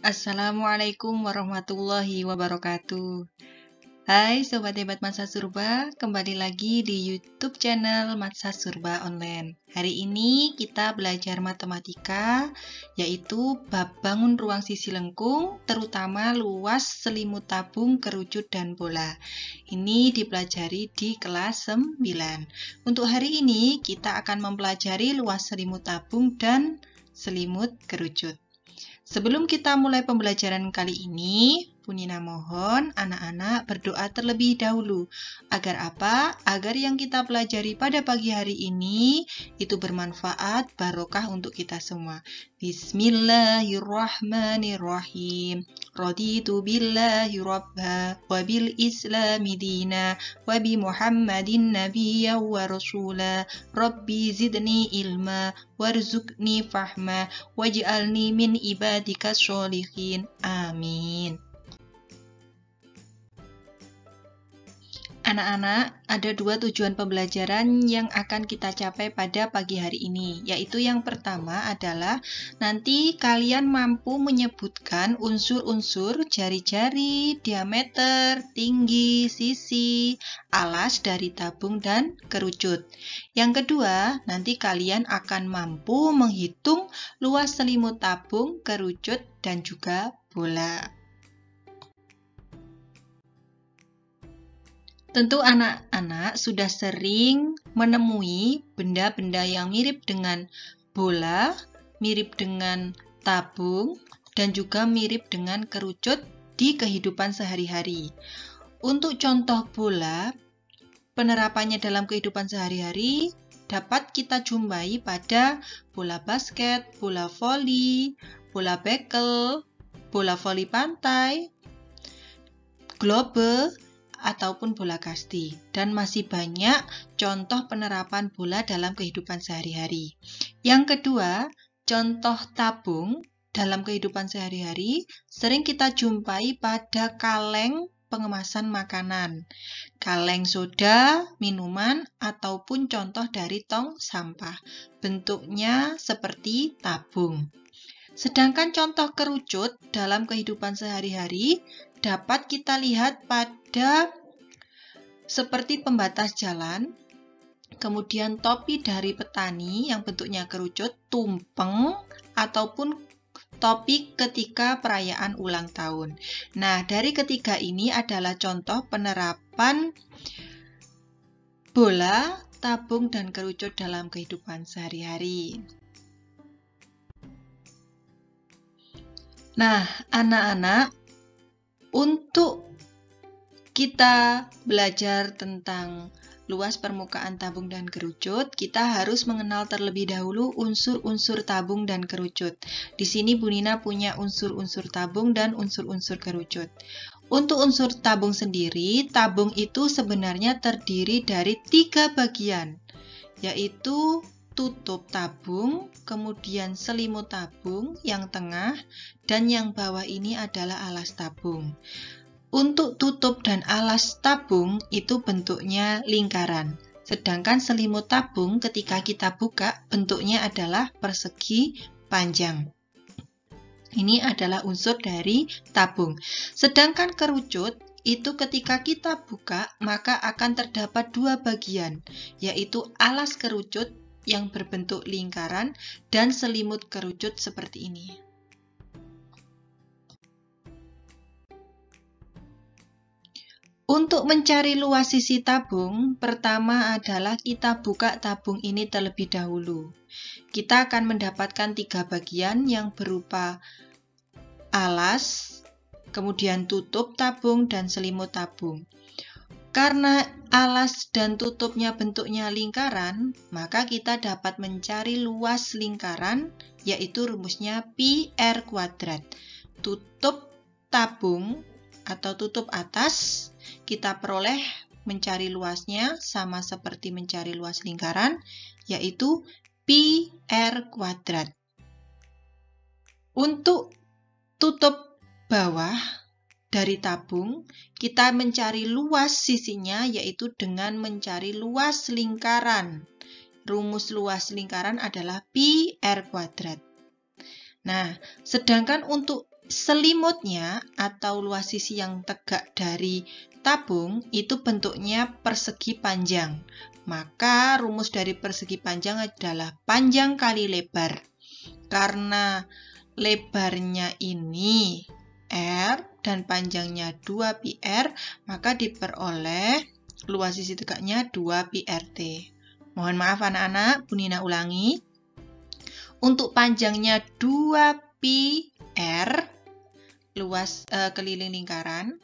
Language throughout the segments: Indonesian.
Assalamualaikum warahmatullahi wabarakatuh. Hai Sobat Hebat Masa Surba, kembali lagi di YouTube channel Masa Surba Online. Hari ini kita belajar matematika, yaitu bab bangun ruang sisi lengkung, terutama luas, selimut tabung, kerucut, dan bola. Ini dipelajari di kelas 9. Untuk hari ini kita akan mempelajari luas selimut tabung dan selimut kerucut. Sebelum kita mulai pembelajaran kali ini, Bu Nina mohon anak-anak berdoa terlebih dahulu. Agar apa? Agar yang kita pelajari pada pagi hari ini itu bermanfaat, barokah untuk kita semua. Bismillahirrahmanirrahim. Raditu billahi rabba wa bil islami dina wa bi Muhammadin nabiyya wa rasula. Rabbi zidni ilma warzuqni fahma waj'alni min ibadika sholihin. Amin. Anak-anak, ada dua tujuan pembelajaran yang akan kita capai pada pagi hari ini, yaitu yang pertama adalah nanti kalian mampu menyebutkan unsur-unsur jari-jari, diameter, tinggi, sisi, alas dari tabung dan kerucut. Yang kedua, nanti kalian akan mampu menghitung luas selimut tabung, kerucut, dan juga bola. Tentu anak-anak sudah sering menemui benda-benda yang mirip dengan bola, mirip dengan tabung, dan juga mirip dengan kerucut di kehidupan sehari-hari. Untuk contoh bola, penerapannya dalam kehidupan sehari-hari dapat kita jumpai pada bola basket, bola voli, bola bekel, bola voli pantai, globe, ataupun bola kasti, dan masih banyak contoh penerapan bola dalam kehidupan sehari-hari. Yang kedua, contoh tabung dalam kehidupan sehari-hari sering kita jumpai pada kaleng pengemasan makanan, kaleng soda, minuman, ataupun contoh dari tong sampah. Bentuknya seperti tabung. Sedangkan contoh kerucut dalam kehidupan sehari-hari dapat kita lihat pada seperti pembatas jalan, kemudian topi dari petani yang bentuknya kerucut, tumpeng, ataupun topi ketika perayaan ulang tahun. Nah, dari ketiga ini adalah contoh penerapan bola, tabung, dan kerucut dalam kehidupan sehari-hari. Nah, anak-anak, untuk kita belajar tentang luas permukaan tabung dan kerucut, kita harus mengenal terlebih dahulu unsur-unsur tabung dan kerucut. Di sini Bu Nina punya unsur-unsur tabung dan unsur-unsur kerucut. Untuk unsur tabung sendiri, tabung itu sebenarnya terdiri dari 3 bagian, yaitu tutup tabung, kemudian selimut tabung yang tengah, dan yang bawah ini adalah alas tabung. Untuk tutup dan alas tabung itu bentuknya lingkaran, sedangkan selimut tabung ketika kita buka bentuknya adalah persegi panjang. Ini adalah unsur dari tabung. Sedangkan kerucut itu ketika kita buka maka akan terdapat 2 bagian, yaitu alas kerucut yang berbentuk lingkaran dan selimut kerucut seperti ini. Untuk mencari luas sisi tabung, pertama adalah kita buka tabung ini terlebih dahulu. Kita akan mendapatkan 3 bagian yang berupa alas, kemudian tutup tabung, dan selimut tabung. Karena alas dan tutupnya bentuknya lingkaran, maka kita dapat mencari luas lingkaran, yaitu rumusnya pi r kuadrat. Tutup tabung atau tutup atas, kita peroleh mencari luasnya sama seperti mencari luas lingkaran, yaitu pi r kuadrat. Untuk tutup bawah dari tabung, kita mencari luas sisinya yaitu dengan mencari luas lingkaran. Rumus luas lingkaran adalah pi r kuadrat. Nah, sedangkan untuk selimutnya atau luas sisi yang tegak dari tabung itu bentuknya persegi panjang. Maka rumus dari persegi panjang adalah panjang kali lebar. Karena lebarnya ini R dan panjangnya 2πr, maka diperoleh luas sisi tegaknya 2πrt. Mohon maaf anak-anak, Bu Nina ulangi. Untuk panjangnya 2πr, luas keliling lingkaran.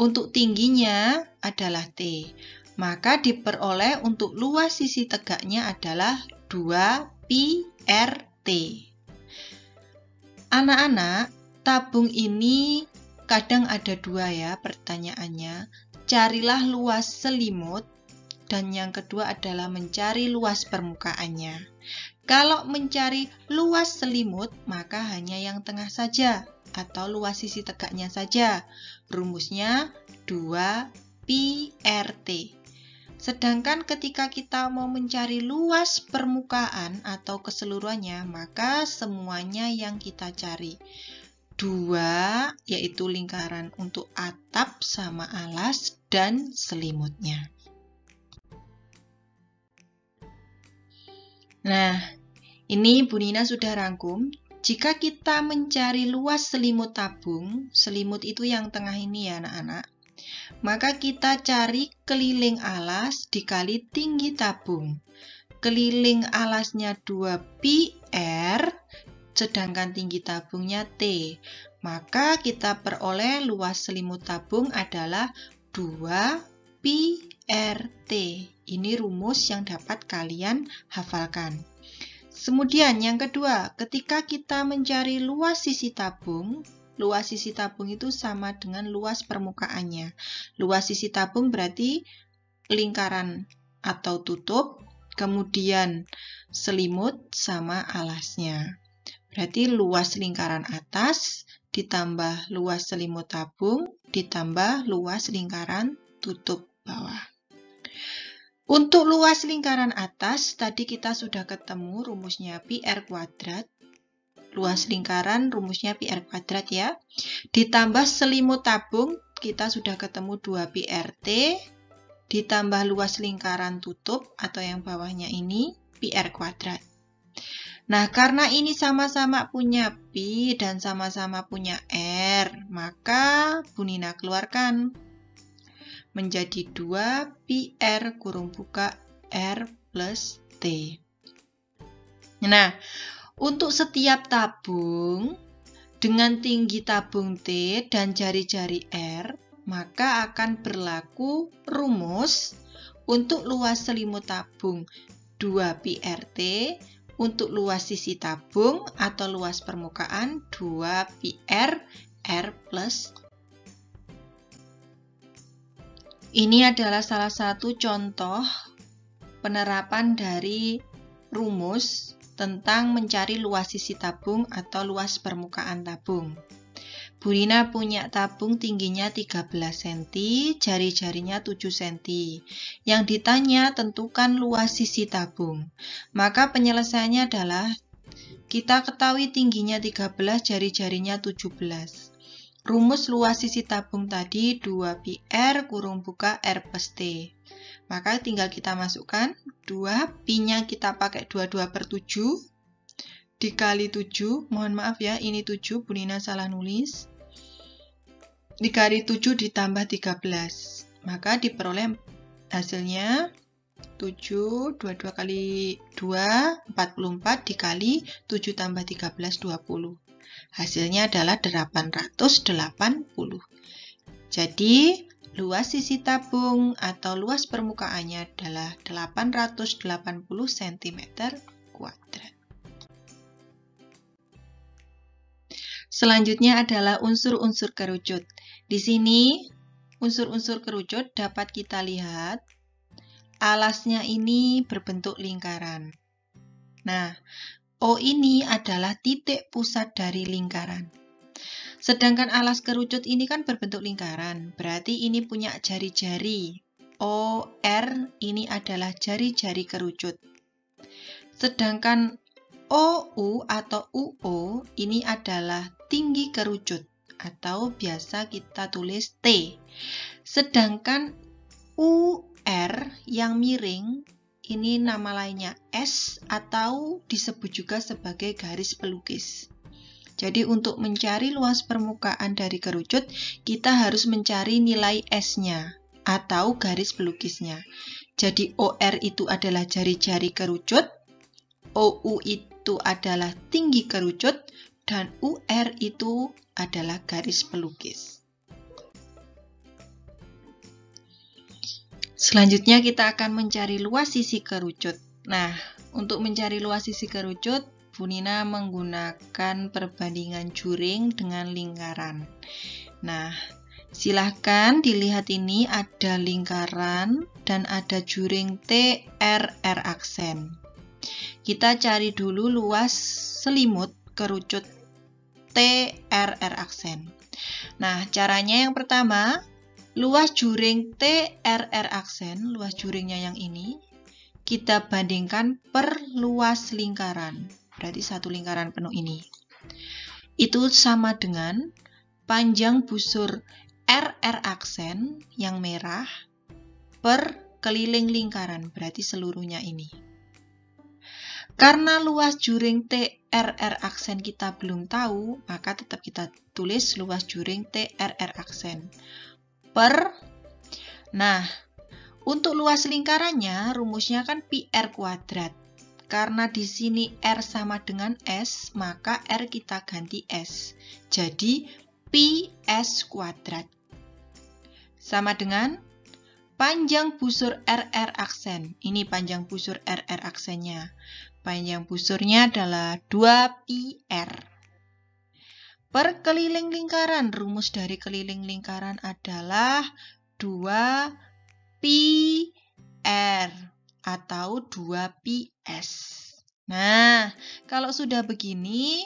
Untuk tingginya adalah T. Maka diperoleh untuk luas sisi tegaknya adalah 2πrt. Anak-anak, tabung ini kadang ada dua ya pertanyaannya. Carilah luas selimut dan yang kedua adalah mencari luas permukaannya. Kalau mencari luas selimut, maka hanya yang tengah saja atau luas sisi tegaknya saja. Rumusnya 2πrt. Sedangkan ketika kita mau mencari luas permukaan atau keseluruhannya, maka semuanya yang kita cari. 2 yaitu lingkaran untuk atap sama alas dan selimutnya. Nah, ini Bu Nina sudah rangkum. Jika kita mencari luas selimut tabung, selimut itu yang tengah ini ya anak-anak, maka kita cari keliling alas dikali tinggi tabung. Keliling alasnya 2πr, sedangkan tinggi tabungnya T. Maka kita peroleh luas selimut tabung adalah 2πrt. Ini rumus yang dapat kalian hafalkan. Kemudian yang kedua, ketika kita mencari luas sisi tabung itu sama dengan luas permukaannya. Luas sisi tabung berarti lingkaran atau tutup, kemudian selimut sama alasnya. Berarti luas lingkaran atas ditambah luas selimut tabung ditambah luas lingkaran tutup bawah. Untuk luas lingkaran atas, tadi kita sudah ketemu rumusnya πr kuadrat. Luas lingkaran rumusnya πr kuadrat ya. Ditambah selimut tabung, kita sudah ketemu 2πrt. Ditambah luas lingkaran tutup atau yang bawahnya ini, πr kuadrat. Nah, karena ini sama-sama punya Pi dan sama-sama punya R, maka Bu Nina keluarkan menjadi 2πr kurung buka R plus T. Nah, untuk setiap tabung dengan tinggi tabung T dan jari-jari R, maka akan berlaku rumus untuk luas selimut tabung 2πrt, untuk luas sisi tabung atau luas permukaan 2πr R plus T. Ini adalah salah satu contoh penerapan dari rumus tentang mencari luas sisi tabung atau luas permukaan tabung. Bu Nina punya tabung tingginya 13 cm, jari-jarinya 7 cm. Yang ditanya tentukan luas sisi tabung. Maka penyelesaiannya adalah kita ketahui tingginya 13, jari-jarinya 17. Rumus luas sisi tabung tadi 2πr kurung buka R plus T. Maka tinggal kita masukkan 2, Pi-nya kita pakai 22/7 dikali 7. Mohon maaf ya, ini 7, Bu Nina salah nulis. Dikali 7 ditambah 13. Maka diperoleh hasilnya 7, 22 kali 2, 44 dikali 7 tambah 13, 20. Hasilnya adalah 880. Jadi, luas sisi tabung atau luas permukaannya adalah 880 cm². Selanjutnya adalah unsur-unsur kerucut. Di sini, unsur-unsur kerucut dapat kita lihat alasnya ini berbentuk lingkaran. Nah, O ini adalah titik pusat dari lingkaran. Sedangkan alas kerucut ini kan berbentuk lingkaran, berarti ini punya jari-jari. OR ini adalah jari-jari kerucut. Sedangkan OU atau UO ini adalah tinggi kerucut atau biasa kita tulis T. Sedangkan UR yang miring ini nama lainnya S atau disebut juga sebagai garis pelukis. Jadi untuk mencari luas permukaan dari kerucut, kita harus mencari nilai S-nya atau garis pelukisnya. Jadi OR itu adalah jari-jari kerucut, OU itu adalah tinggi kerucut, dan UR itu adalah garis pelukis. Selanjutnya kita akan mencari luas sisi kerucut. Nah, untuk mencari luas sisi kerucut, Bu Nina menggunakan perbandingan juring dengan lingkaran. Nah, silahkan dilihat ini ada lingkaran dan ada juring T, R, R aksen. Kita cari dulu luas selimut kerucut T, R, R aksen. Nah, caranya yang pertama, luas juring T, R, R aksen, luas juringnya yang ini, kita bandingkan per luas lingkaran. Berarti satu lingkaran penuh ini. Itu sama dengan panjang busur RR aksen yang merah per keliling lingkaran, berarti seluruhnya ini. Karena luas juring T, RR aksen kita belum tahu, maka tetap kita tulis luas juring T, RR aksen. Nah, untuk luas lingkarannya rumusnya kan PR kuadrat. Karena di sini R sama dengan S, maka R kita ganti S. Jadi PS kuadrat. Sama dengan panjang busur RR aksen. Ini panjang busur RR aksennya. Panjang busurnya adalah 2PR. Per keliling lingkaran, rumus dari keliling lingkaran adalah 2PR atau 2PS. Nah, kalau sudah begini,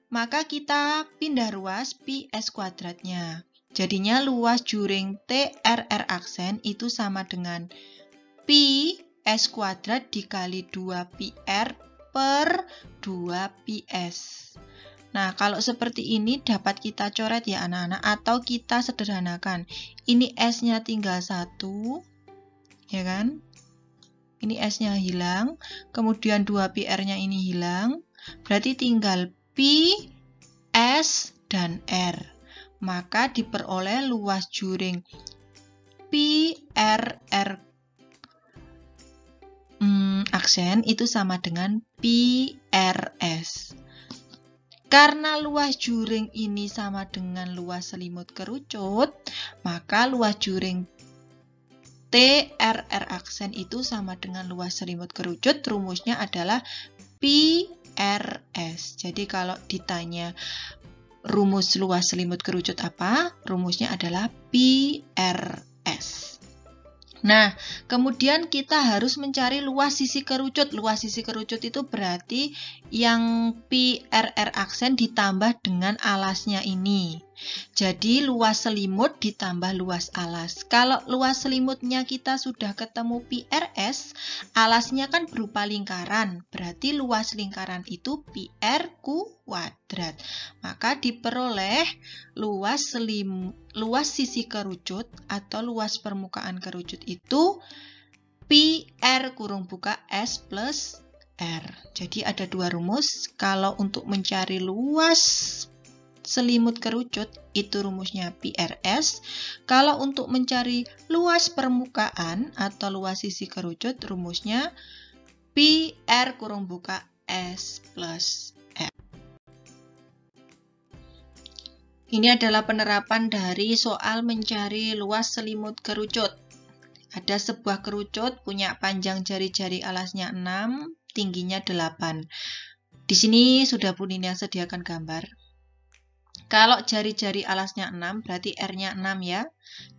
maka kita pindah ruas PS kuadratnya. Jadinya luas juring TRR aksen itu sama dengan PS kuadrat dikali 2PR per 2PS. Nah, kalau seperti ini dapat kita coret ya anak-anak, atau kita sederhanakan. Ini S-nya tinggal 1, ya kan? Ini S-nya hilang, kemudian 2PR-nya ini hilang, berarti tinggal P, S, dan R. Maka diperoleh luas juring PRR aksen itu sama dengan PRS. Karena luas juring ini sama dengan luas selimut kerucut, maka luas juring TRR aksen itu sama dengan luas selimut kerucut. Rumusnya adalah PRS. Jadi kalau ditanya rumus luas selimut kerucut apa? Rumusnya adalah PRS. Nah, kemudian kita harus mencari luas sisi kerucut. Luas sisi kerucut itu berarti yang PRR aksen ditambah dengan alasnya ini. Jadi luas selimut ditambah luas alas. Kalau luas selimutnya kita sudah ketemu PRS, alasnya kan berupa lingkaran. Berarti luas lingkaran itu PR kuadrat. Maka diperoleh luas sisi kerucut atau luas permukaan kerucut itu PR kurung buka S plus R. Jadi ada dua rumus. Kalau untuk mencari luas selimut kerucut itu rumusnya PRS. Kalau untuk mencari luas permukaan atau luas sisi kerucut rumusnya PR kurung buka S plus R. Ini adalah penerapan dari soal mencari luas selimut kerucut. Ada sebuah kerucut punya panjang jari-jari alasnya 6, tingginya 8. Di sini sudah Bu Nina sediakan gambar. Kalau jari-jari alasnya 6, berarti R-nya 6 ya.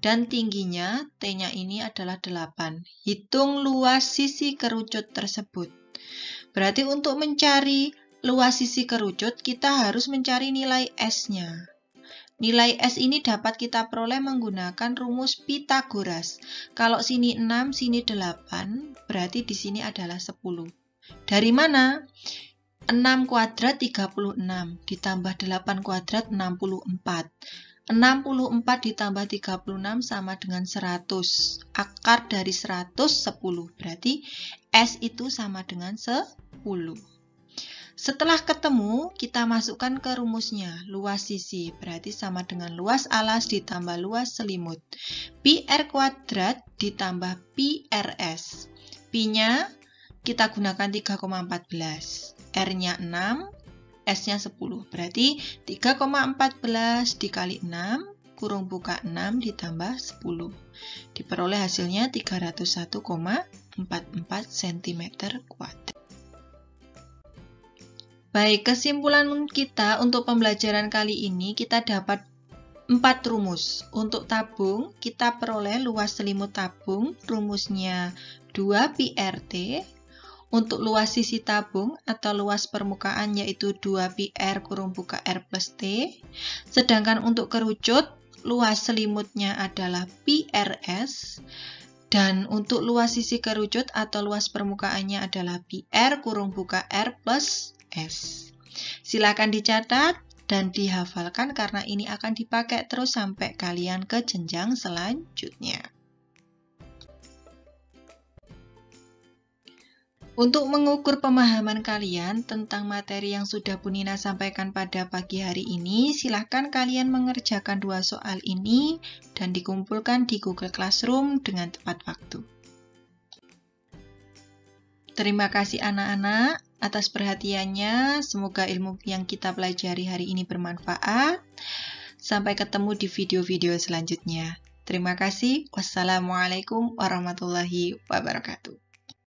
Dan tingginya, T-nya ini adalah 8. Hitung luas sisi kerucut tersebut. Berarti untuk mencari luas sisi kerucut, kita harus mencari nilai S-nya. Nilai S ini dapat kita peroleh menggunakan rumus Pitagoras. Kalau sini 6, sini 8, berarti di sini adalah 10. Dari mana? 6 kuadrat 36, ditambah 8 kuadrat 64. 64 ditambah 36 sama dengan 100. Akar dari 100, 10. Berarti S itu sama dengan 10. Setelah ketemu, kita masukkan ke rumusnya. Luas sisi berarti sama dengan luas alas ditambah luas selimut. Pi R kuadrat ditambah Pi RS. Pi-nya kita gunakan 3,14. R-nya 6, S-nya 10. Berarti 3,14 dikali 6, kurung buka 6 ditambah 10. Diperoleh hasilnya 301,44 cm². Baik, kesimpulan kita untuk pembelajaran kali ini kita dapat 4 rumus. Untuk tabung, kita peroleh luas selimut tabung, rumusnya 2 pi RT. Untuk luas sisi tabung atau luas permukaan yaitu 2 pi R kurung buka R plus T. Sedangkan untuk kerucut, luas selimutnya adalah pi RS. Dan untuk luas sisi kerucut atau luas permukaannya adalah pi R kurung buka R plus S. Silakan dicatat dan dihafalkan karena ini akan dipakai terus sampai kalian ke jenjang selanjutnya. Untuk mengukur pemahaman kalian tentang materi yang sudah Bu Nina sampaikan pada pagi hari ini, silahkan kalian mengerjakan 2 soal ini dan dikumpulkan di Google Classroom dengan tepat waktu. Terima kasih anak-anak atas perhatiannya. Semoga ilmu yang kita pelajari hari ini bermanfaat. Sampai ketemu di video-video selanjutnya. Terima kasih. Wassalamualaikum warahmatullahi wabarakatuh.